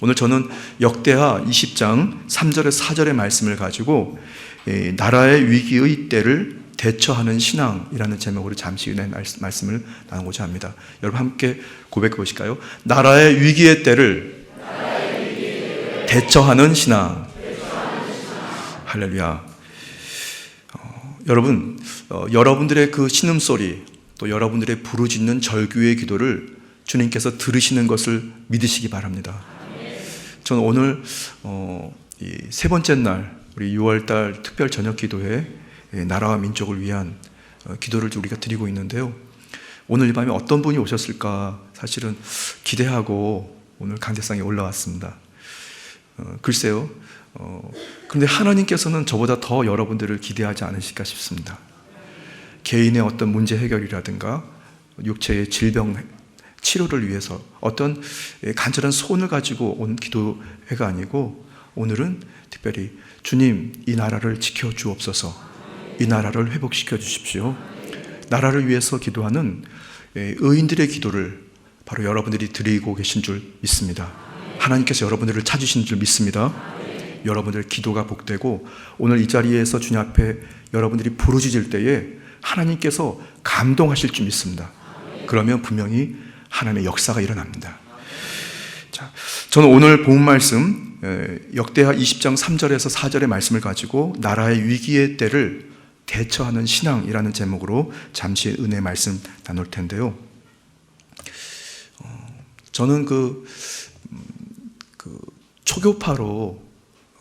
오늘 저는 역대하 20장 3절에서 4절의 말씀을 가지고 나라의 위기의 때를 대처하는 신앙이라는 제목으로 잠시 은혜의 말씀을 나누고자 합니다. 여러분 함께 고백해 보실까요? 나라의 위기의 때를 대처하는 신앙. 할렐루야. 여러분, 여러분들의 그 신음소리, 또 여러분들의 부르짖는 절규의 기도를 주님께서 들으시는 것을 믿으시기 바랍니다. 저는 오늘 이 세 번째 날, 우리 6월달 특별 저녁 기도회 나라와 민족을 위한 기도를 우리가 드리고 있는데요. 오늘 이 밤에 어떤 분이 오셨을까 사실은 기대하고 오늘 강대상에 올라왔습니다. 글쎄요. 그런데 하나님께서는 저보다 더 여러분들을 기대하지 않으실까 싶습니다. 개인의 어떤 문제 해결이라든가 육체의 질병 치료를 위해서 어떤 간절한 소원을 가지고 온 기도회가 아니고, 오늘은 특별히 주님, 이 나라를 지켜주옵소서, 이 나라를 회복시켜 주십시오. 나라를 위해서 기도하는 의인들의 기도를 바로 여러분들이 드리고 계신 줄 믿습니다. 하나님께서 여러분들을 찾으신 줄 믿습니다. 여러분들의 기도가 복되고, 오늘 이 자리에서 주님 앞에 여러분들이 부르짖을 때에 하나님께서 감동하실 줄 믿습니다. 그러면 분명히 하나님의 역사가 일어납니다. 자, 저는 오늘 본 말씀 역대하 20장 3절에서 4절의 말씀을 가지고 나라의 위기의 때를 대처하는 신앙이라는 제목으로 잠시 은혜의 말씀 나눌 텐데요. 저는 그 초교파로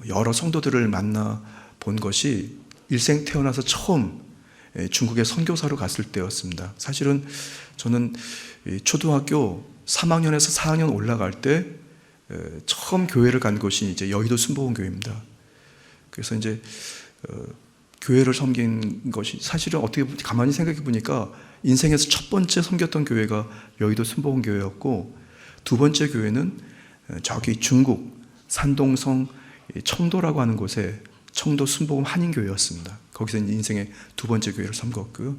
여러 성도들을 만나 본 것이 일생 태어나서 처음 중국에 선교사로 갔을 때였습니다. 사실은 저는 초등학교 3학년에서 4학년 올라갈 때 처음 교회를 간 곳이 이제 여의도 순복음교회입니다. 그래서 이제 교회를 섬긴 것이 사실은 어떻게 가만히 생각해 보니까 인생에서 첫 번째 섬겼던 교회가 여의도 순복음교회였고, 두 번째 교회는 저기 중국 산동성 청도라고 하는 곳에 청도 순복음 한인교회였습니다. 거기서 인생의 두 번째 교회를 섬겼고요.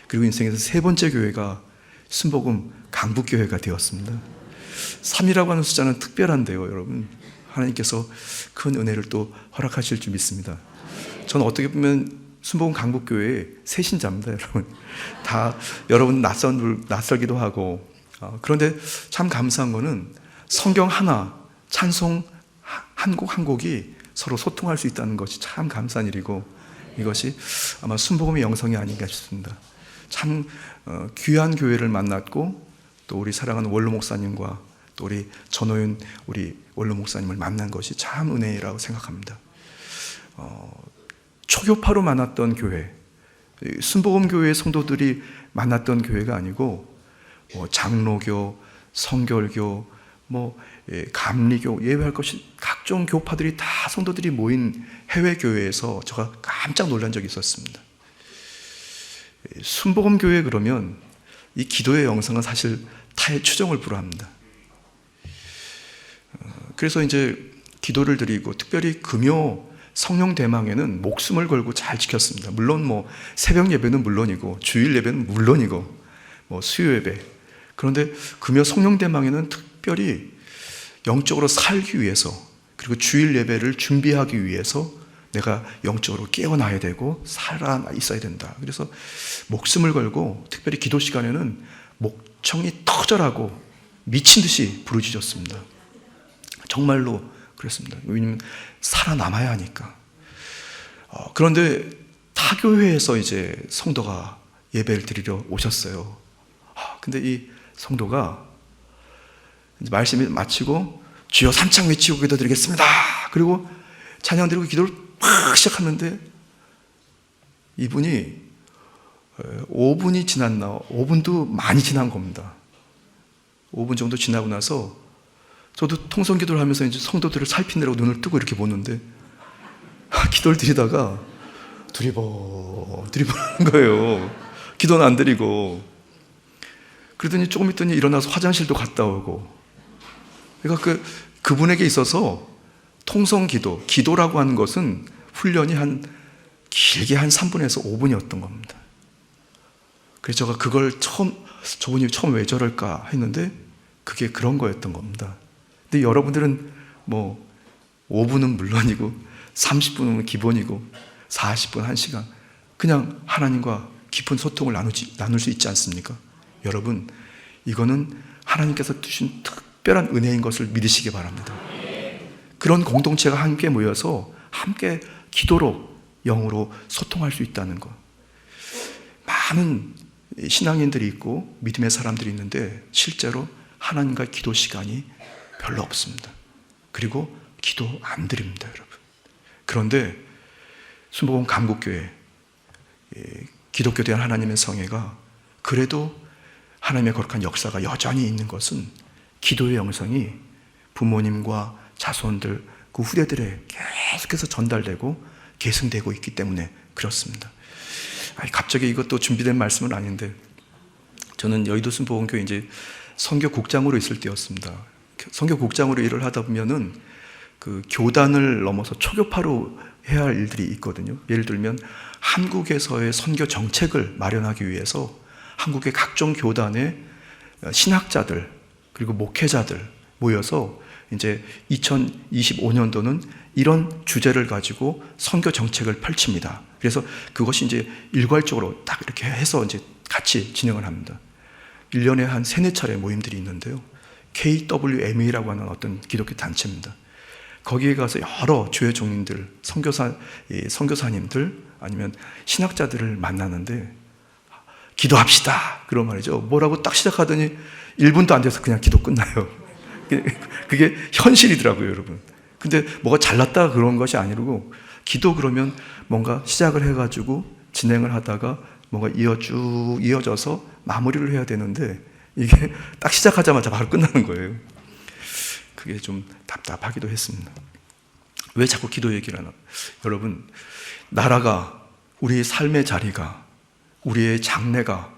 그리고 인생에서 세 번째 교회가 순복음 강북교회가 되었습니다. 3이라고 하는 숫자는 특별한데요, 여러분. 하나님께서 큰 은혜를 또 허락하실 줄 믿습니다. 저는 어떻게 보면 순복음 강북교회의 새신자입니다, 여러분. 다 여러분 낯설기도 하고. 그런데 참 감사한 거는 성경 하나, 찬송 한 곡 한 곡이 서로 소통할 수 있다는 것이 참 감사한 일이고, 이것이 아마 순복음의 영성이 아닌가 싶습니다. 참 귀한 교회를 만났고, 또 우리 사랑하는 원로 목사님과 또 우리 전호윤 우리 원로 목사님을 만난 것이 참 은혜라고 생각합니다. 초교파로 만났던 교회, 순복음 교회의 성도들이 만났던 교회가 아니고, 장로교, 성결교, 감리교, 예외할 것이 각종 교파들이 다 성도들이 모인 해외 교회에서 제가 깜짝 놀란 적이 있었습니다. 순복음 교회 그러면 이 기도의 영성은 사실 타의 추종을 불허합니다. 그래서 이제 기도를 드리고, 특별히 금요 성령 대망에는 목숨을 걸고 잘 지켰습니다. 물론 새벽 예배는 물론이고, 주일 예배는 물론이고, 수요 예배. 그런데 금요 성령 대망에는 특별히 영적으로 살기 위해서, 그리고 주일 예배를 준비하기 위해서 내가 영적으로 깨어나야 되고 살아 있어야 된다. 그래서 목숨을 걸고 특별히 기도 시간에는 목청이 터져라고 미친 듯이 부르짖었습니다. 정말로 그랬습니다. 왜냐하면 살아남아야 하니까. 그런데 타교회에서 이제 성도가 예배를 드리러 오셨어요. 근데 이 성도가 말씀을 마치고 주여 삼창 외치고 기도드리겠습니다. 그리고 찬양 드리고 기도를 막 시작하는데 이분이 5분이 지났나, 5분도 많이 지난 겁니다. 5분 정도 지나고 나서 저도 통성 기도를 하면서 이제 성도들을 살피느라고 눈을 뜨고 이렇게 보는데 기도를 드리다가 두리번 하는 거예요. 기도는 안 드리고. 그러더니 조금 있더니 일어나서 화장실도 갔다 오고. 그러니까 그분에게 있어서 통성 기도라고 하는 것은 훈련이 길게 한 3분에서 5분이었던 겁니다. 그래서 제가 그걸 저분이 처음 왜 저럴까 했는데 그게 그런 거였던 겁니다. 근데 여러분들은 뭐 5분은 물론이고 30분은 기본이고 40분, 1시간 그냥 하나님과 깊은 소통을 나눌 수 있지 않습니까? 여러분, 이거는 하나님께서 주신 특별한 은혜인 것을 믿으시기 바랍니다. 그런 공동체가 함께 모여서 함께 기도로 영으로 소통할 수 있다는 것. 많은 신앙인들이 있고 믿음의 사람들이 있는데 실제로 하나님과 기도 시간이 별로 없습니다. 그리고 기도 안 드립니다, 여러분. 그런데 순복음 감국교회 기독교 대한 하나님의 성회가 그래도 하나님의 거룩한 역사가 여전히 있는 것은 기도의 영성이 부모님과 자손들, 그 후대들에 계속해서 전달되고 계승되고 있기 때문에 그렇습니다. 갑자기 이것도 준비된 말씀은 아닌데, 저는 여의도 순복음교회 이제 선교국장으로 있을 때였습니다. 선교국장으로 일을 하다 보면은 그 교단을 넘어서 초교파로 해야 할 일들이 있거든요. 예를 들면 한국에서의 선교 정책을 마련하기 위해서 한국의 각종 교단의 신학자들 그리고 목회자들 모여서 이제 2025년도는 이런 주제를 가지고 선교 정책을 펼칩니다. 그래서 그것이 이제 일괄적으로 딱 이렇게 해서 이제 같이 진행을 합니다. 1년에 한 3-4차례 모임들이 있는데요. KWMA라고 하는 어떤 기독교 단체입니다. 거기에 가서 여러 교회 종인들, 선교사님들 아니면 신학자들을 만나는데 기도합시다 그런 말이죠. 뭐라고 딱 시작하더니 1분도 안 돼서 그냥 기도 끝나요. 그게 현실이더라고요, 여러분. 근데 뭐가 잘났다 그런 것이 아니고 기도 그러면 뭔가 시작을 해가지고 진행을 하다가 뭔가 쭉 이어져서 마무리를 해야 되는데 이게 딱 시작하자마자 바로 끝나는 거예요. 그게 좀 답답하기도 했습니다. 왜 자꾸 기도 얘기를 하나? 여러분, 나라가, 우리의 삶의 자리가, 우리의 장래가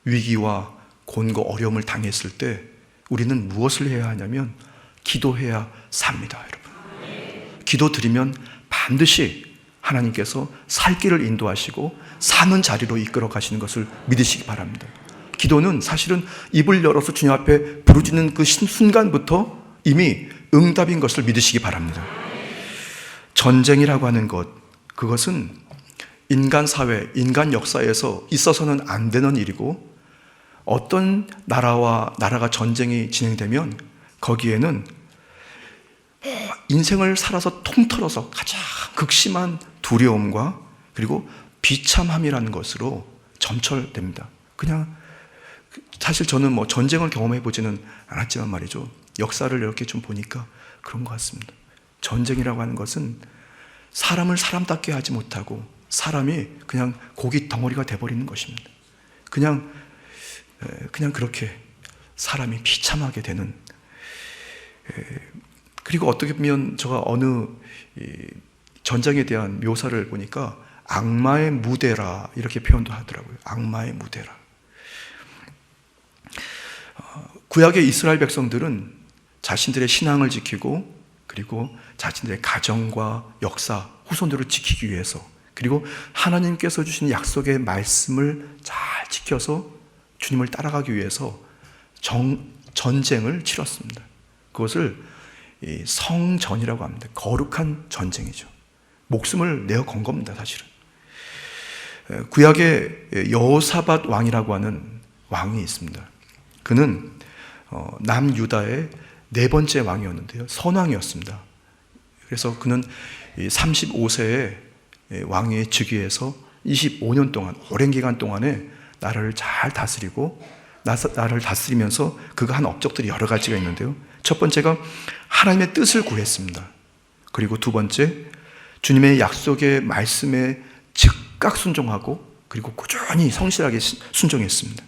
위기와 곤고 어려움을 당했을 때 우리는 무엇을 해야 하냐면 기도해야 삽니다, 여러분. 기도 드리면 반드시 하나님께서 살 길을 인도하시고 사는 자리로 이끌어 가시는 것을 믿으시기 바랍니다. 기도는 사실은 입을 열어서 주님 앞에 부르짖는 그 순간부터 이미 응답인 것을 믿으시기 바랍니다. 전쟁이라고 하는 것, 그것은 인간 사회, 인간 역사에서 있어서는 안 되는 일이고, 어떤 나라가 전쟁이 진행되면 거기에는 인생을 살아서 통틀어서 가장 극심한 두려움과 그리고 비참함이라는 것으로 점철됩니다. 그냥 사실 저는 뭐 전쟁을 경험해 보지는 않았지만 말이죠. 역사를 이렇게 좀 보니까 그런 것 같습니다. 전쟁이라고 하는 것은 사람을 사람답게 하지 못하고 사람이 그냥 고기 덩어리가 돼버리는 것입니다. 그냥 그렇게 사람이 비참하게 되는. 그리고 어떻게 보면 제가 어느 전쟁에 대한 묘사를 보니까 악마의 무대라 이렇게 표현도 하더라고요. 악마의 무대라. 구약의 이스라엘 백성들은 자신들의 신앙을 지키고 그리고 자신들의 가정과 역사, 후손들을 지키기 위해서 그리고 하나님께서 주신 약속의 말씀을 잘 지켜서 주님을 따라가기 위해서 전쟁을 치렀습니다. 그것을 성전이라고 합니다. 거룩한 전쟁이죠. 목숨을 내어 건 겁니다, 사실은. 구약의 여호사밧 왕이라고 하는 왕이 있습니다. 그는 남유다의 4번째 왕이었는데요. 선왕이었습니다. 그래서 그는 35세에 왕위에 즉위해서 25년 동안, 오랜 기간 동안에 나라를 잘 다스리고 나라를 다스리면서 그가 한 업적들이 여러 가지가 있는데요. 첫 번째가 하나님의 뜻을 구했습니다. 그리고 두 번째, 주님의 약속의 말씀에 즉각 순종하고 그리고 꾸준히 성실하게 순종했습니다.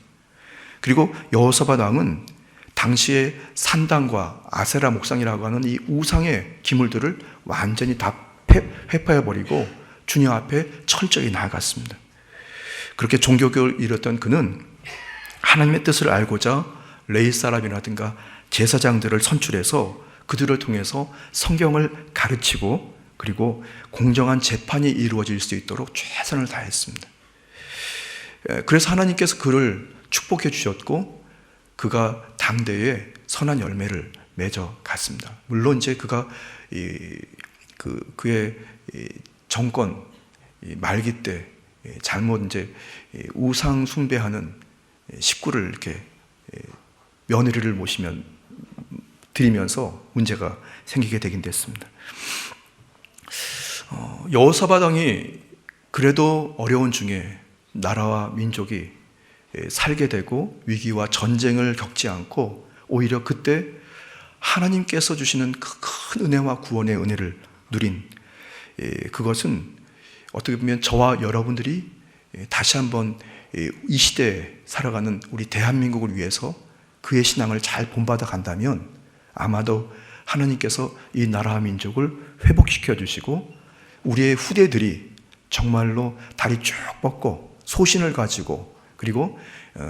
그리고 여호사밧 왕은 당시에 산당과 아세라 목상이라고 하는 이 우상의 기물들을 완전히 다 회파해버리고 주님 앞에 철저히 나아갔습니다. 그렇게 종교교를 이뤘던 그는 하나님의 뜻을 알고자 레위 사람이라든가 제사장들을 선출해서 그들을 통해서 성경을 가르치고 그리고 공정한 재판이 이루어질 수 있도록 최선을 다했습니다. 그래서 하나님께서 그를 축복해 주셨고 그가 당대에 선한 열매를 맺어 갔습니다. 물론 이제 그가 그의 정권 말기 때 잘못 이제 우상 숭배하는 식구를 이렇게 며느리를 드리면서 문제가 생기게 되긴 됐습니다. 여호사밧 왕이 그래도 어려운 중에 나라와 민족이 살게 되고 위기와 전쟁을 겪지 않고 오히려 그때 하나님께서 주시는 그 큰 은혜와 구원의 은혜를 누린, 그것은 어떻게 보면 저와 여러분들이 다시 한번 이 시대에 살아가는 우리 대한민국을 위해서 그의 신앙을 잘 본받아 간다면 아마도 하나님께서 이 나라와 민족을 회복시켜 주시고 우리의 후대들이 정말로 다리 쭉 뻗고 소신을 가지고 그리고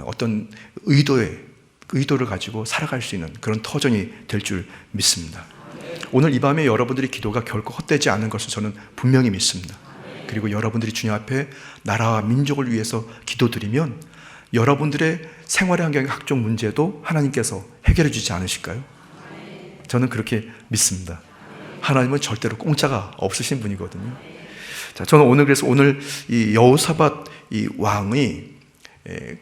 어떤 의도를 가지고 살아갈 수 있는 그런 터전이 될 줄 믿습니다. 오늘 이 밤에 여러분들의 기도가 결코 헛되지 않은 것을 저는 분명히 믿습니다. 그리고 여러분들이 주님 앞에 나라와 민족을 위해서 기도드리면 여러분들의 생활의 환경의 각종 문제도 하나님께서 해결해 주지 않으실까요? 저는 그렇게 믿습니다. 하나님은 절대로 공짜가 없으신 분이거든요. 자, 저는 그래서 오늘 이 여호사밧 이 왕이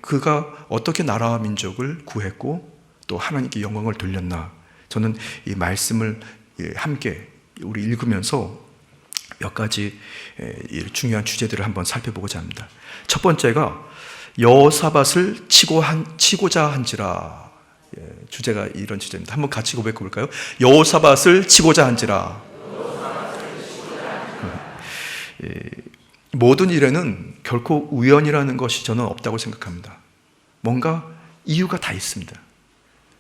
그가 어떻게 나라와 민족을 구했고 또 하나님께 영광을 돌렸나, 저는 이 말씀을 함께 우리 읽으면서 몇 가지 중요한 주제들을 한번 살펴보고자 합니다. 첫 번째가 여호사밧을 치고자 한지라. 주제가 이런 주제입니다. 한번 같이 고백해 볼까요? 여호사밧을 치고자 한지라. 모든 일에는 결코 우연이라는 것이 저는 없다고 생각합니다. 뭔가 이유가 다 있습니다.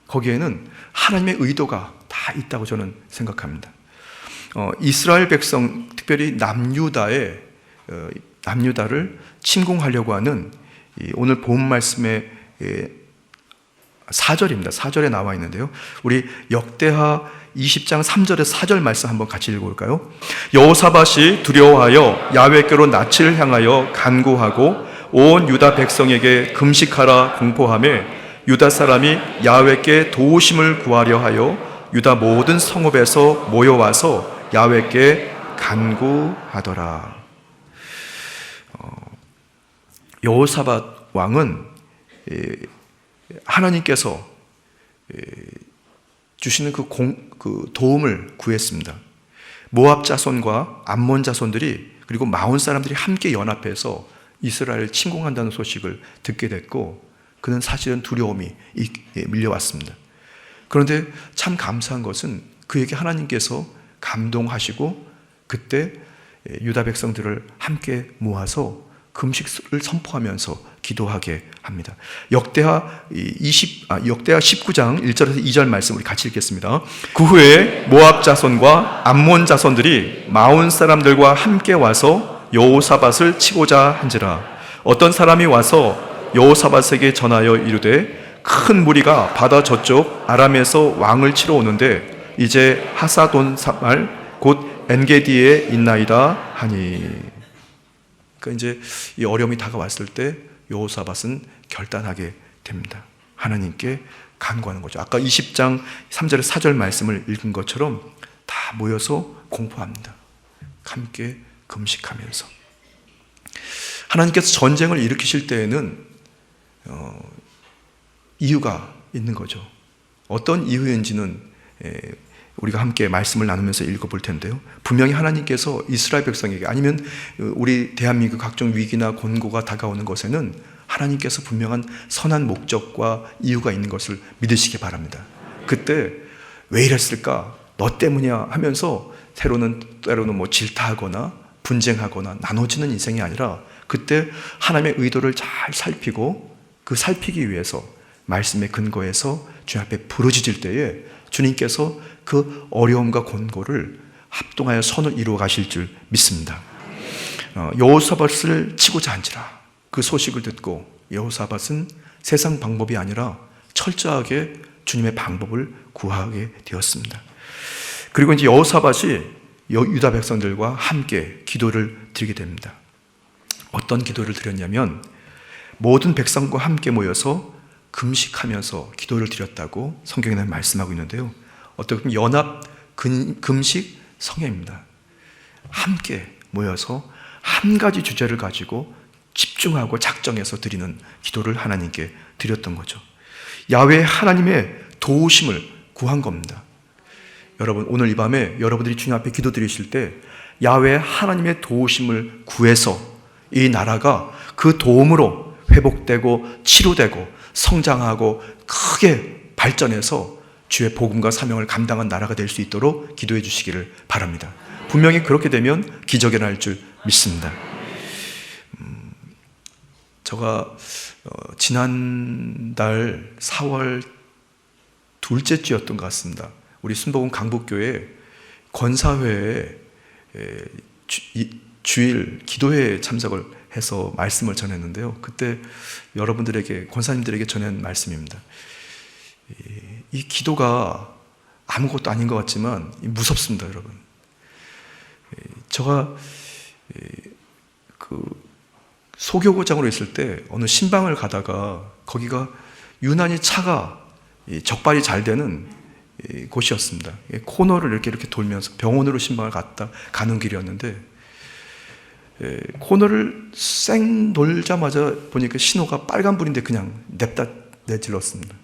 거기에는 하나님의 의도가 다 있다고 저는 생각합니다. 이스라엘 백성, 특별히 남유다를 침공하려고 하는 오늘 본 말씀의 4절입니다. 4절에 나와 있는데요. 우리 역대하 20장 3절에서 4절 말씀 한번 같이 읽어볼까요? 여호사밧이 두려워하여 야훼께로 낯을 향하여 간구하고 온 유다 백성에게 금식하라 공포하며 유다 사람이 야훼께 도우심을 구하려 하여 유다 모든 성읍에서 모여와서 야훼께 간구하더라. 여호사밧 왕은 하나님께서 주시는 그 도움을 구했습니다. 모압 자손과 암몬 자손들이 그리고 마온 사람들이 함께 연합해서 이스라엘을 침공한다는 소식을 듣게 됐고 그는 사실은 두려움이 밀려왔습니다. 그런데 참 감사한 것은 그에게 하나님께서 감동하시고 그때 유다 백성들을 함께 모아서 금식을 선포하면서 기도하게 합니다. 역대하 19장 1절에서 2절 말씀 우리 같이 읽겠습니다. 그 후에 모압 자손과 암몬 자손들이 마온 사람들과 함께 와서 여호사밧을 치고자 한지라. 어떤 사람이 와서 여호사밧에게 전하여 이르되 큰 무리가 바다 저쪽 아람에서 왕을 치러 오는데 이제 하사돈사말 곧 엔게디에 있나이다 하니. 그러니까 이제 이 어려움이 다가왔을 때 여호사밧은 결단하게 됩니다. 하나님께 간구하는 거죠. 아까 20장 3절에 4절 말씀을 읽은 것처럼 다 모여서 공포합니다. 함께 금식하면서. 하나님께서 전쟁을 일으키실 때에는 이유가 있는 거죠. 어떤 이유인지는 우리가 함께 말씀을 나누면서 읽어볼 텐데요. 분명히 하나님께서 이스라엘 백성에게 아니면 우리 대한민국 각종 위기나 곤고가 다가오는 것에는 하나님께서 분명한 선한 목적과 이유가 있는 것을 믿으시기 바랍니다. 그때 왜 이랬을까? 너 때문이야 하면서 때로는 뭐 질타하거나 분쟁하거나 나눠지는 인생이 아니라 그때 하나님의 의도를 잘 살피고 그 살피기 위해서 말씀의 근거에서 주님 앞에 부르짖을 때에 주님께서 그 어려움과 곤고를 합동하여 선을 이루어 가실 줄 믿습니다. 여호사밧을 치고자 한지라. 그 소식을 듣고 여호사밧은 세상 방법이 아니라 철저하게 주님의 방법을 구하게 되었습니다. 그리고 이제 여호사밧이 유다 백성들과 함께 기도를 드리게 됩니다. 어떤 기도를 드렸냐면 모든 백성과 함께 모여서 금식하면서 기도를 드렸다고 성경에는 말씀하고 있는데요. 어떻게 보면 연합 금식 성회입니다. 함께 모여서 한 가지 주제를 가지고 집중하고 작정해서 드리는 기도를 하나님께 드렸던 거죠. 야훼 하나님의 도우심을 구한 겁니다. 여러분, 오늘 이 밤에 여러분들이 주님 앞에 기도 드리실 때 야훼 하나님의 도우심을 구해서 이 나라가 그 도움으로 회복되고 치료되고 성장하고 크게 발전해서 주의 복음과 사명을 감당한 나라가 될 수 있도록 기도해 주시기를 바랍니다. 분명히 그렇게 되면 기적이 날 줄 믿습니다. 제가 지난달 4월 둘째 주였던 것 같습니다. 우리 순복음 강북교회 권사회에 주일 기도회에 참석을 해서 말씀을 전했는데요. 그때 여러분들에게, 권사님들에게 전한 말씀입니다. 이 기도가 아무것도 아닌 것 같지만 무섭습니다, 여러분. 제가 그 소교구장으로 있을 때 어느 신방을 가다가 거기가 유난히 차가 적발이 잘 되는 곳이었습니다. 코너를 이렇게 돌면서 병원으로 신방을 가는 길이었는데, 코너를 쌩 돌자마자 보니까 신호가 빨간불인데 그냥 냅다 내질렀습니다.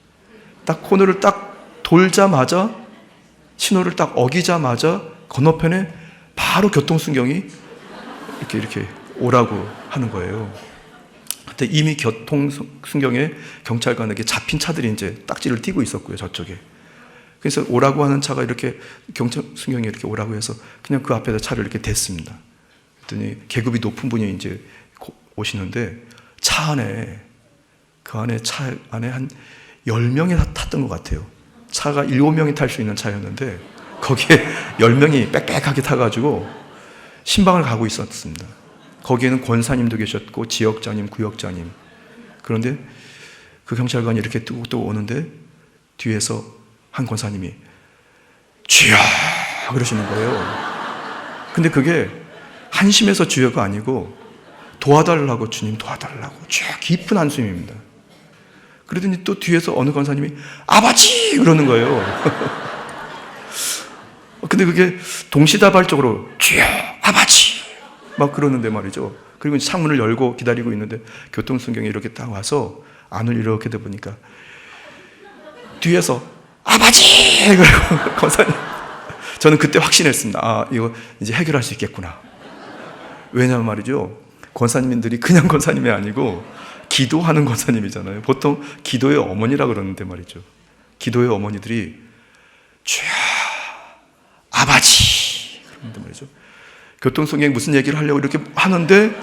딱 코너를 딱 돌자마자, 신호를 딱 어기자마자 건너편에 바로 교통순경이 이렇게 오라고 하는 거예요. 그때 이미 교통순경에 경찰관에게 잡힌 차들이 이제 딱지를 띄고 있었고요, 저쪽에. 그래서 오라고 하는 차가 이렇게 경찰순경이 이렇게 오라고 해서 그냥 그 앞에다 차를 이렇게 댔습니다. 그랬더니 계급이 높은 분이 이제 오시는데 그 안에 차 안에 한 10명이 탔던 것 같아요. 차가 7명이 탈 수 있는 차였는데 거기에 10명이 빽빽하게 타가지고 신방을 가고 있었습니다. 거기에는 권사님도 계셨고 지역장님, 구역장님. 그런데 그 경찰관이 이렇게 또 오는데 뒤에서 한 권사님이 주여 그러시는 거예요. 근데 그게 한심해서 주여가 아니고 도와달라고, 주님 도와달라고 주여 깊은 한숨입니다. 그러더니 또 뒤에서 어느 권사님이 아버지 그러는 거예요. 근데 그게 동시다발적으로 주여 아버지 막 그러는데 말이죠. 그리고 창문을 열고 기다리고 있는데 교통순경이 이렇게 딱 와서 안을 이렇게 대보니까 뒤에서 아버지 그러고 권사님, 저는 그때 확신했습니다. 아, 이거 이제 해결할 수 있겠구나. 왜냐면 말이죠, 권사님들이 그냥 권사님이 아니고 기도하는 권사님이잖아요. 보통 기도의 어머니라 그러는데 말이죠, 기도의 어머니들이 주여 아버지 그런데 말이죠, 교통순경에 무슨 얘기를 하려고 이렇게 하는데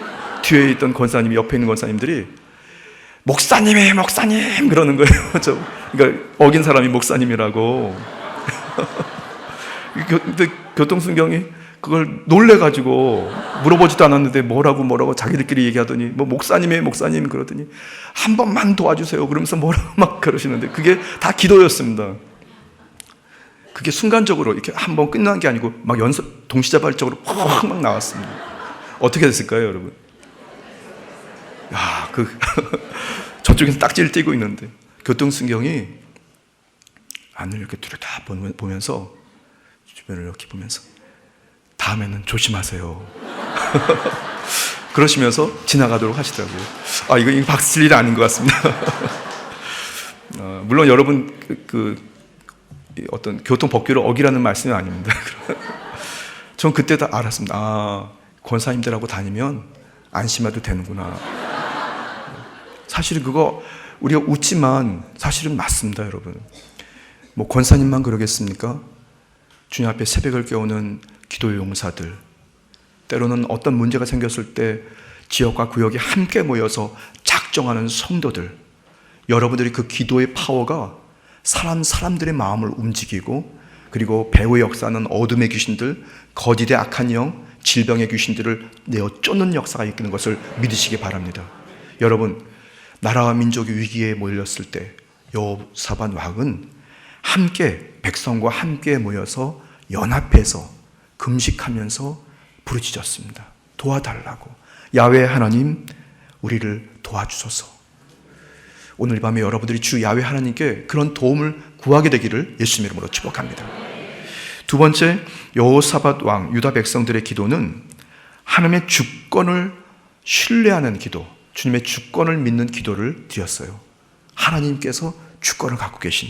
뒤에 있던 권사님이, 옆에 있는 권사님들이 목사님이에요 목사님 그러는 거예요. 그러니까 어긴 사람이 목사님이라고. 근데 교통순경이 그걸 놀래가지고 물어보지도 않았는데 뭐라고 자기들끼리 얘기하더니 뭐 목사님이에요 목사님 그러더니 한 번만 도와주세요 그러면서 뭐라고 막 그러시는데 그게 다 기도였습니다. 그게 순간적으로 이렇게 한 번 끝난 게 아니고 막 동시다발적으로 확 막 나왔습니다. 어떻게 됐을까요, 여러분? 야, 저쪽에서 딱지를 띄고 있는데 교통순경이 안을 이렇게 들여다 보면서 주변을 이렇게 보면서 다음에는 조심하세요. 그러시면서 지나가도록 하시더라고요. 아, 이거 박수 칠 일이 아닌 것 같습니다. 물론 여러분 어떤 교통 법규를 어기라는 말씀은 아닙니다. 전 그때 다 알았습니다. 아, 권사님들하고 다니면 안심해도 되는구나. 사실은 그거 우리가 웃지만 사실은 맞습니다, 여러분. 뭐 권사님만 그러겠습니까? 주님 앞에 새벽을 깨우는 기도의 용사들, 때로는 어떤 문제가 생겼을 때 지역과 구역이 함께 모여서 작정하는 성도들, 여러분들이 그 기도의 파워가 사람들의 마음을 움직이고, 그리고 배후의 역사는 어둠의 귀신들, 거짓의 악한 영, 질병의 귀신들을 내어 쫓는 역사가 있는 것을 믿으시기 바랍니다. 여러분, 나라와 민족이 위기에 몰렸을 때 여호사밧 왕은 함께 백성과 함께 모여서 연합해서 금식하면서 부르짖었습니다. 도와달라고. 야훼 하나님, 우리를 도와주소서. 오늘 이 밤에 여러분들이 주 야훼 하나님께 그런 도움을 구하게 되기를 예수님 이름으로 축복합니다. 두 번째, 여호사밧 왕 유다 백성들의 기도는 하나님의 주권을 신뢰하는 기도, 주님의 주권을 믿는 기도를 드렸어요. 하나님께서 주권을 갖고 계신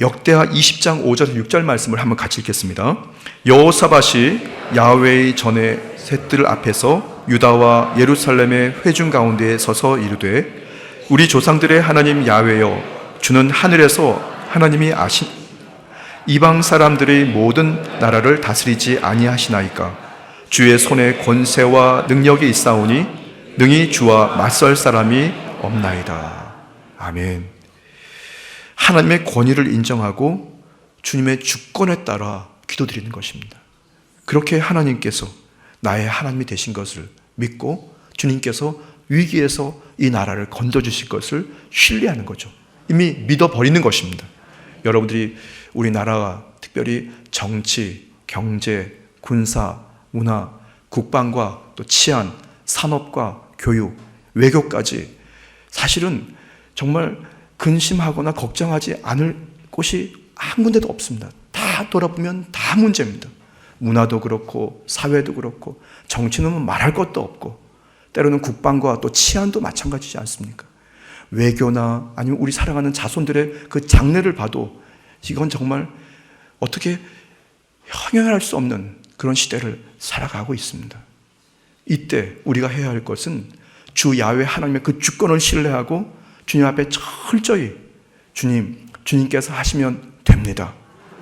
역대하 20장 5절 6절 말씀을 한번 같이 읽겠습니다. 여호사밧이 야훼의 전에 셋들 앞에서 유다와 예루살렘의 회중 가운데에 서서 이르되 우리 조상들의 하나님 야훼여 주는 하늘에서 하나님이 아신 이방 사람들의 모든 나라를 다스리지 아니하시나이까. 주의 손에 권세와 능력이 있사오니 능히 주와 맞설 사람이 없나이다. 아멘. 하나님의 권위를 인정하고 주님의 주권에 따라 기도드리는 것입니다. 그렇게 하나님께서 나의 하나님이 되신 것을 믿고 주님께서 위기에서 이 나라를 건져주실 것을 신뢰하는 거죠. 이미 믿어버리는 것입니다. 여러분들이 우리나라가 특별히 정치, 경제, 군사, 문화, 국방과 또 치안, 산업과 교육, 외교까지 사실은 정말 근심하거나 걱정하지 않을 곳이 한 군데도 없습니다. 다 돌아보면 다 문제입니다. 문화도 그렇고 사회도 그렇고 정치는 말할 것도 없고 때로는 국방과 또 치안도 마찬가지지 않습니까? 외교나 아니면 우리 사랑하는 자손들의 그 장래를 봐도 이건 정말 어떻게 형용할 수 없는 그런 시대를 살아가고 있습니다. 이때 우리가 해야 할 것은 주 야훼 하나님의 그 주권을 신뢰하고 주님 앞에 철저히 주님께서 하시면 됩니다.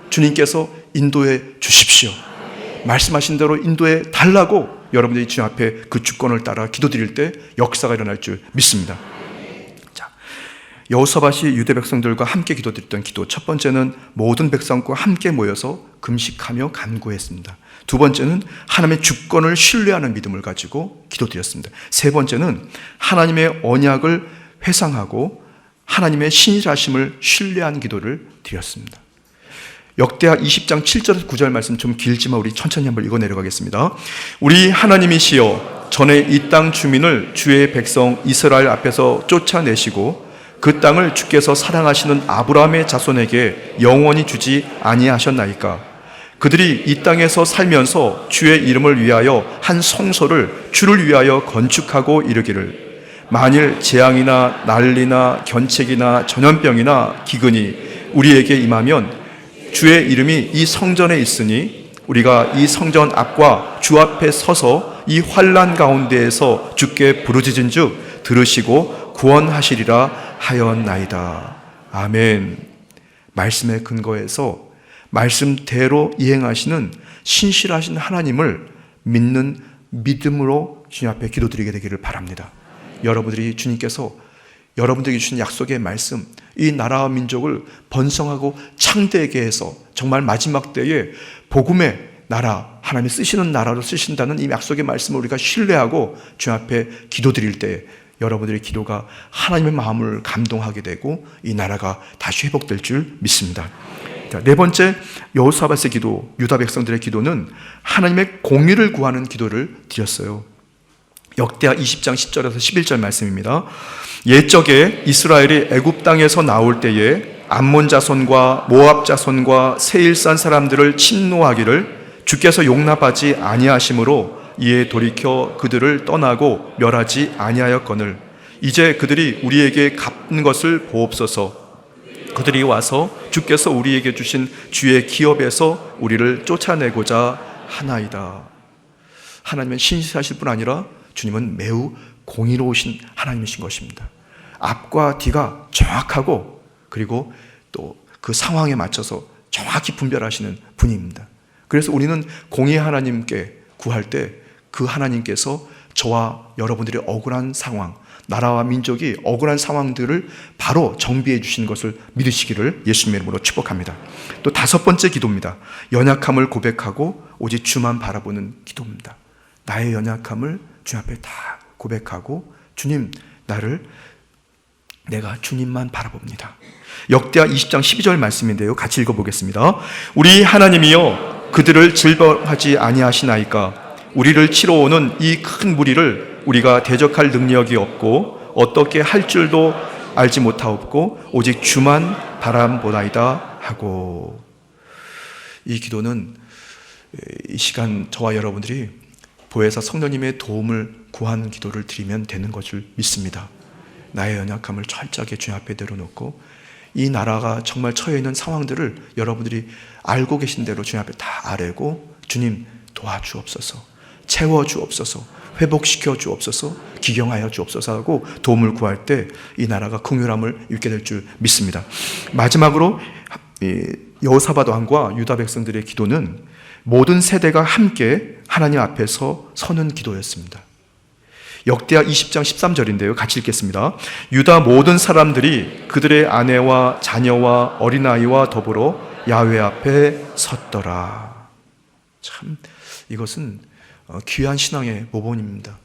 주님께서 인도해 주십시오. 말씀하신 대로 인도해 달라고 여러분들이 주님 앞에 그 주권을 따라 기도드릴 때 역사가 일어날 줄 믿습니다. 자, 여호사밧이 유대 백성들과 함께 기도드렸던 기도, 첫 번째는 모든 백성과 함께 모여서 금식하며 간구했습니다. 두 번째는 하나님의 주권을 신뢰하는 믿음을 가지고 기도드렸습니다. 세 번째는 하나님의 언약을 회상하고 하나님의 신실하심을 신뢰한 기도를 드렸습니다. 역대하 20장 7절 9절 말씀 좀 길지만 우리 천천히 한번 읽어 내려가겠습니다. 우리 하나님이시여 전에 이 땅 주민을 주의 백성 이스라엘 앞에서 쫓아내시고 그 땅을 주께서 사랑하시는 아브라함의 자손에게 영원히 주지 아니하셨나이까. 그들이 이 땅에서 살면서 주의 이름을 위하여 한 성소를 주를 위하여 건축하고 이르기를 만일 재앙이나 난리나 견책이나 전염병이나 기근이 우리에게 임하면 주의 이름이 이 성전에 있으니 우리가 이 성전 앞과 주 앞에 서서 이 환난 가운데에서 주께 부르짖은즉 들으시고 구원하시리라 하였나이다. 아멘. 말씀의 근거에서 말씀대로 이행하시는 신실하신 하나님을 믿는 믿음으로 주님 앞에 기도드리게 되기를 바랍니다. 여러분들이 주님께서 여러분들에게 주신 약속의 말씀, 이 나라와 민족을 번성하고 창대하게 해서 정말 마지막 때에 복음의 나라, 하나님이 쓰시는 나라로 쓰신다는 이 약속의 말씀을 우리가 신뢰하고 주님 앞에 기도드릴 때 여러분들의 기도가 하나님의 마음을 감동하게 되고 이 나라가 다시 회복될 줄 믿습니다. 네 번째, 여호사밧의 기도, 유다 백성들의 기도는 하나님의 공의를 구하는 기도를 드렸어요. 역대하 20장 10절에서 11절 말씀입니다. 옛적에 이스라엘이 애굽 땅에서 나올 때에 암몬 자손과 모압 자손과 세일산 사람들을 침노하기를 주께서 용납하지 아니하심으로 이에 돌이켜 그들을 떠나고 멸하지 아니하였거늘 이제 그들이 우리에게 갚는 것을 보옵소서. 그들이 와서 주께서 우리에게 주신 주의 기업에서 우리를 쫓아내고자 하나이다. 하나님은 신실하실 뿐 아니라 주님은 매우 공의로우신 하나님이신 것입니다. 앞과 뒤가 정확하고 그리고 또 그 상황에 맞춰서 정확히 분별하시는 분입니다. 그래서 우리는 공의 하나님께 구할 때 그 하나님께서 저와 여러분들의 억울한 상황, 나라와 민족이 억울한 상황들을 바로 정비해 주신 것을 믿으시기를 예수님의 이름으로 축복합니다. 또 다섯 번째 기도입니다. 연약함을 고백하고 오직 주만 바라보는 기도입니다. 나의 연약함을 주님 앞에 다 고백하고 주님, 내가 주님만 바라봅니다. 역대하 20장 12절 말씀인데요. 같이 읽어보겠습니다. 우리 하나님이여 그들을 질벌하지 아니하시나이까. 우리를 치러 오는 이 큰 무리를 우리가 대적할 능력이 없고 어떻게 할 줄도 알지 못하옵고 오직 주만 바람보나이다 하고. 이 기도는 이 시간 저와 여러분들이 보혜사 성령님의 도움을 구한 기도를 드리면 되는 것을 믿습니다. 나의 연약함을 철저하게 주님 앞에 내려놓고 이 나라가 정말 처해 있는 상황들을 여러분들이 알고 계신 대로 주님 앞에 다 아뢰고, 주님 도와주옵소서, 채워주옵소서, 회복시켜 주옵소서, 기경하여 주옵소서 하고 도움을 구할 때 이 나라가 긍휼함을 입게 될 줄 믿습니다. 마지막으로 여호사밧 왕과 유다 백성들의 기도는 모든 세대가 함께 하나님 앞에서 서는 기도였습니다. 역대하 20장 13절인데요. 같이 읽겠습니다. 유다 모든 사람들이 그들의 아내와 자녀와 어린아이와 더불어 야훼 앞에 섰더라. 참 이것은 귀한 신앙의 모본입니다.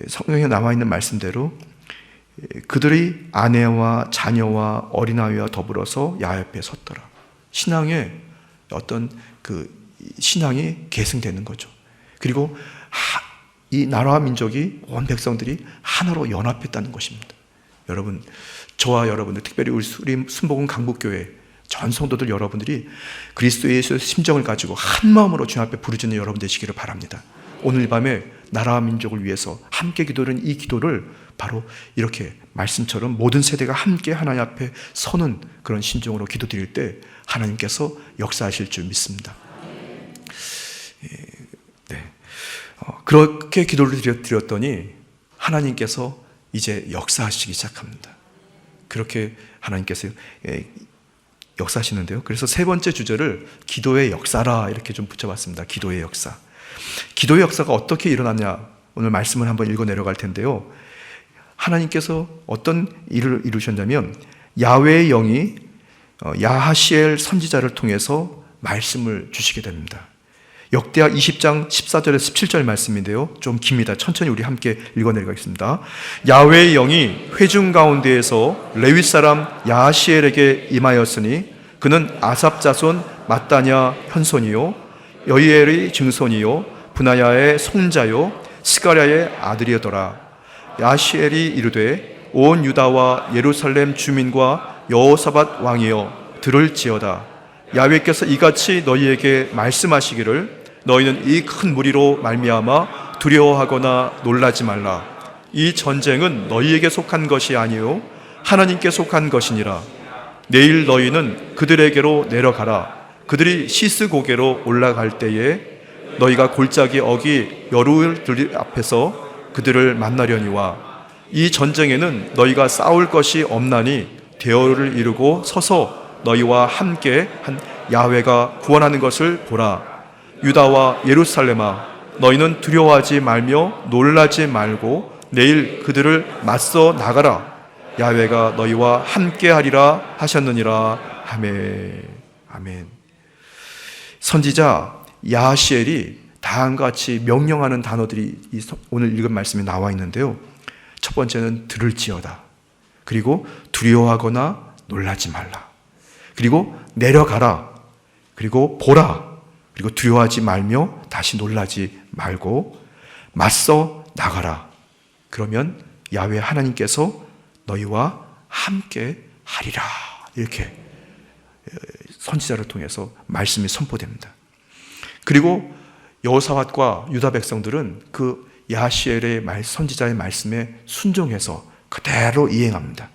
성경에 남아있는 말씀대로 그들의 아내와 자녀와 어린아이와 더불어서 야훼 앞에 섰더라. 신앙의 어떤 신앙이 계승되는 거죠. 그리고 이 나라와 민족이 온 백성들이 하나로 연합했다는 것입니다. 여러분, 저와 여러분들, 특별히 우리 순복음 강북교회 전 성도들 여러분들이 그리스도 예수의 심정을 가지고 한 마음으로 주님 앞에 부르짖는 여러분 되시기를 바랍니다. 오늘 밤에 나라와 민족을 위해서 함께 기도하는 이 기도를 바로 이렇게 말씀처럼 모든 세대가 함께 하나님 앞에 서는 그런 심정으로 기도드릴 때 하나님께서 역사하실 줄 믿습니다. 그렇게 기도를 드렸더니 하나님께서 이제 역사하시기 시작합니다. 그렇게 하나님께서 역사하시는데요. 그래서 세 번째 주제를 기도의 역사라 이렇게 좀 붙여봤습니다. 기도의 역사. 기도의 역사가 어떻게 일어났냐, 오늘 말씀을 한번 읽어 내려갈 텐데요. 하나님께서 어떤 일을 이루셨냐면 야훼의 영이 야하시엘 선지자를 통해서 말씀을 주시게 됩니다. 역대하 20장 14절에서 17절 말씀인데요. 좀 깁니다. 천천히 우리 함께 읽어내리겠습니다. 야훼의 영이 회중 가운데에서 레위 사람 야하시엘에게 임하였으니 그는 아삽 자손 마따냐 현손이요 여이엘의 증손이요 분하야의 손자요 스가랴의 아들이더라. 야하시엘이 이르되 온 유다와 예루살렘 주민과 여호사밧 왕이여 들을지어다. 야훼께서 이같이 너희에게 말씀하시기를 너희는 이 큰 무리로 말미암아 두려워하거나 놀라지 말라. 이 전쟁은 너희에게 속한 것이 아니요 하나님께 속한 것이니라. 내일 너희는 그들에게로 내려가라. 그들이 시스 고개로 올라갈 때에 너희가 골짜기 어기 여루들 앞에서 그들을 만나려니와 이 전쟁에는 너희가 싸울 것이 없나니 대열을 이루고 서서 너희와 함께 한 야훼가 구원하는 것을 보라. 유다와 예루살렘아 너희는 두려워하지 말며 놀라지 말고 내일 그들을 맞서 나가라. 야훼가 너희와 함께하리라 하셨느니라. 아멘. 아멘. 선지자 야하시엘이 다음과 같이 명령하는 단어들이 오늘 읽은 말씀에 나와 있는데요. 첫 번째는 들을지어다. 그리고 두려워하거나 놀라지 말라. 그리고 내려가라. 그리고 보라. 그리고 두려워하지 말며 다시 놀라지 말고 맞서 나가라. 그러면 야훼 하나님께서 너희와 함께 하리라. 이렇게 선지자를 통해서 말씀이 선포됩니다. 그리고 여호사밧과 유다 백성들은 그 야하시엘의 선지자의 말씀에 순종해서 그대로 이행합니다.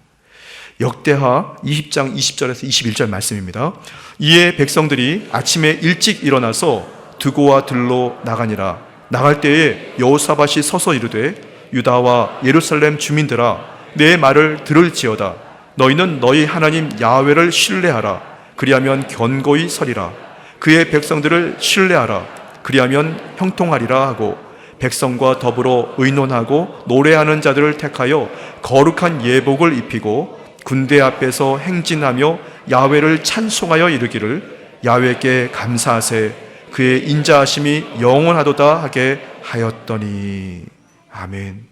역대하 20장 20절에서 21절 말씀입니다. 이에 백성들이 아침에 일찍 일어나서 드고와 들로 나가니라. 나갈 때에 여호사밧이 서서 이르되 유다와 예루살렘 주민들아 내 말을 들을지어다. 너희는 너희 하나님 야훼를 신뢰하라. 그리하면 견고히 서리라. 그의 백성들을 신뢰하라. 그리하면 형통하리라 하고 백성과 더불어 의논하고 노래하는 자들을 택하여 거룩한 예복을 입히고 군대 앞에서 행진하며 야훼를 찬송하여 이르기를 야훼께 감사하세 그의 인자하심이 영원하도다 하게 하였더니. 아멘.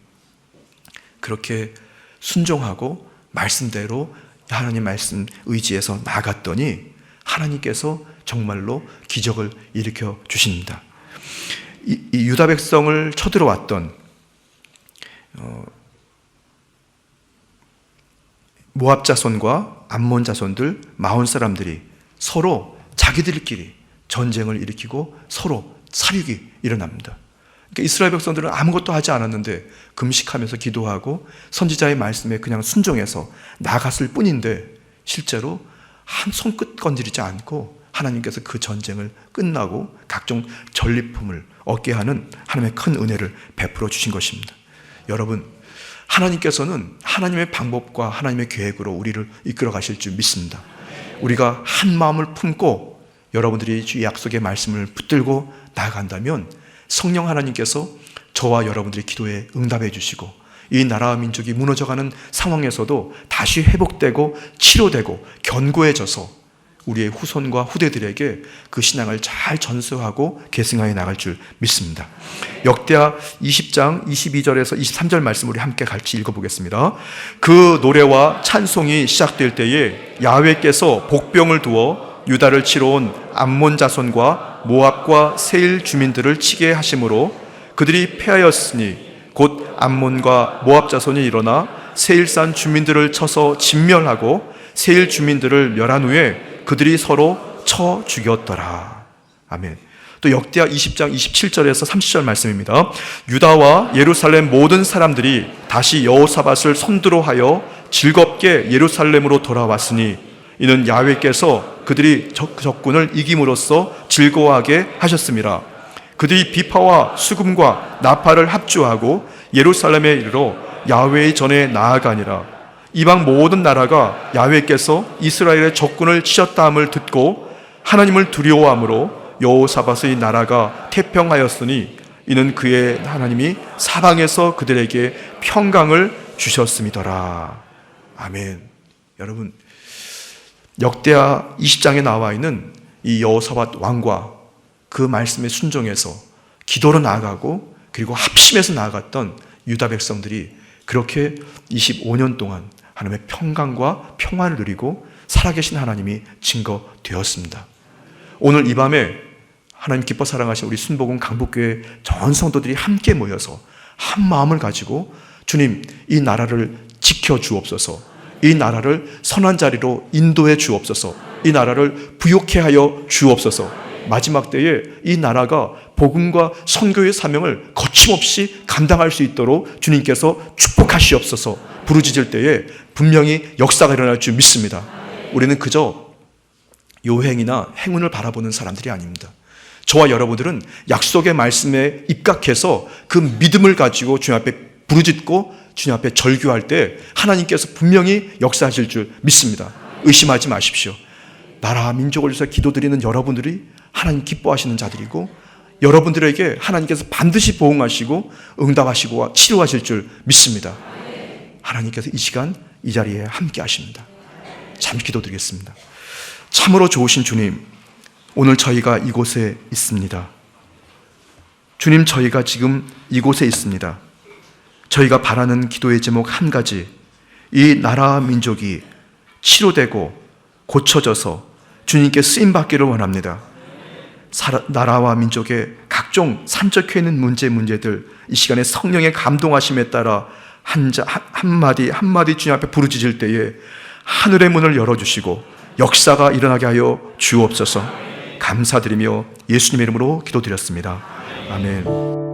그렇게 순종하고 말씀대로 하나님 말씀 의지해서 나갔더니 하나님께서 정말로 기적을 일으켜 주십니다. 이 유다 백성을 쳐들어왔던 모압 자손과 암몬 자손들 40사람들이 서로 자기들끼리 전쟁을 일으키고 서로 살육이 일어납니다. 그러니까 이스라엘 백성들은 아무것도 하지 않았는데 금식하면서 기도하고 선지자의 말씀에 그냥 순종해서 나갔을 뿐인데 실제로 한 손끝 건드리지 않고 하나님께서 그 전쟁을 끝나고 각종 전리품을 얻게 하는 하나님의 큰 은혜를 베풀어 주신 것입니다. 여러분, 하나님께서는 하나님의 방법과 하나님의 계획으로 우리를 이끌어 가실 줄 믿습니다. 우리가 한 마음을 품고 여러분들이 주의 약속의 말씀을 붙들고 나아간다면 성령 하나님께서 저와 여러분들의 기도에 응답해 주시고 이 나라와 민족이 무너져가는 상황에서도 다시 회복되고 치료되고 견고해져서 우리의 후손과 후대들에게 그 신앙을 잘 전수하고 계승하여 나갈 줄 믿습니다. 역대하 20장 22절에서 23절 말씀 우리 함께 같이 읽어보겠습니다. 그 노래와 찬송이 시작될 때에 야훼께서 복병을 두어 유다를 치러 온 암몬 자손과 모압과 세일 주민들을 치게 하심으로 그들이 패하였으니 곧 암몬과 모압 자손이 일어나 세일산 주민들을 쳐서 진멸하고 세일 주민들을 멸한 후에 그들이 서로 쳐 죽였더라. 아멘. 또 역대하 20장 27절에서 30절 말씀입니다. 유다와 예루살렘 모든 사람들이 다시 여호사밧을 손들어 하여 즐겁게 예루살렘으로 돌아왔으니 이는 야훼께서 그들이 적군을 이김으로써 즐거워하게 하셨습니다. 그들이 비파와 수금과 나팔을 합주하고 예루살렘에 이르러 야훼의 전에 나아가니라. 이방 모든 나라가 야훼께서 이스라엘의 적군을 치셨다 함을 듣고 하나님을 두려워함으로 여호사밧의 나라가 태평하였으니 이는 그의 하나님이 사방에서 그들에게 평강을 주셨음이더라. 아멘. 여러분, 역대하 20장에 나와 있는 이 여호사밧 왕과 그 말씀에 순종해서 기도로 나아가고 그리고 합심해서 나아갔던 유다 백성들이 그렇게 25년 동안 하나님의 평강과 평화를 누리고 살아계신 하나님이 증거되었습니다. 오늘 이 밤에 하나님 기뻐 사랑하신 우리 순복음 강북교회 전 성도들이 함께 모여서 한 마음을 가지고 주님, 이 나라를 지켜주옵소서, 이 나라를 선한 자리로 인도해 주옵소서, 이 나라를 부욕해 하여 주옵소서, 마지막 때에 이 나라가 복음과 선교의 사명을 거침없이 감당할 수 있도록 주님께서 축복하시옵소서 부르짖을 때에 분명히 역사가 일어날 줄 믿습니다. 우리는 그저 요행이나 행운을 바라보는 사람들이 아닙니다. 저와 여러분들은 약속의 말씀에 입각해서 그 믿음을 가지고 주님 앞에 부르짖고 주님 앞에 절규할 때 하나님께서 분명히 역사하실 줄 믿습니다. 의심하지 마십시오. 나라와 민족을 위해서 기도드리는 여러분들이 하나님 기뻐하시는 자들이고 여러분들에게 하나님께서 반드시 보응하시고 응답하시고 치료하실 줄 믿습니다. 하나님께서 이 시간 이 자리에 함께 하십니다. 잠시 기도드리겠습니다. 참으로 좋으신 주님, 오늘 저희가 이곳에 있습니다. 주님, 저희가 지금 이곳에 있습니다. 저희가 바라는 기도의 제목 한 가지, 이 나라와 민족이 치료되고 고쳐져서 주님께 쓰임받기를 원합니다. 나라와 민족의 각종 산적해 있는 문제들 이 시간에 성령의 감동하심에 따라 한마디 주님 앞에 부르짖을 때에 하늘의 문을 열어주시고 역사가 일어나게 하여 주옵소서. 감사드리며 예수님의 이름으로 기도드렸습니다. 아멘.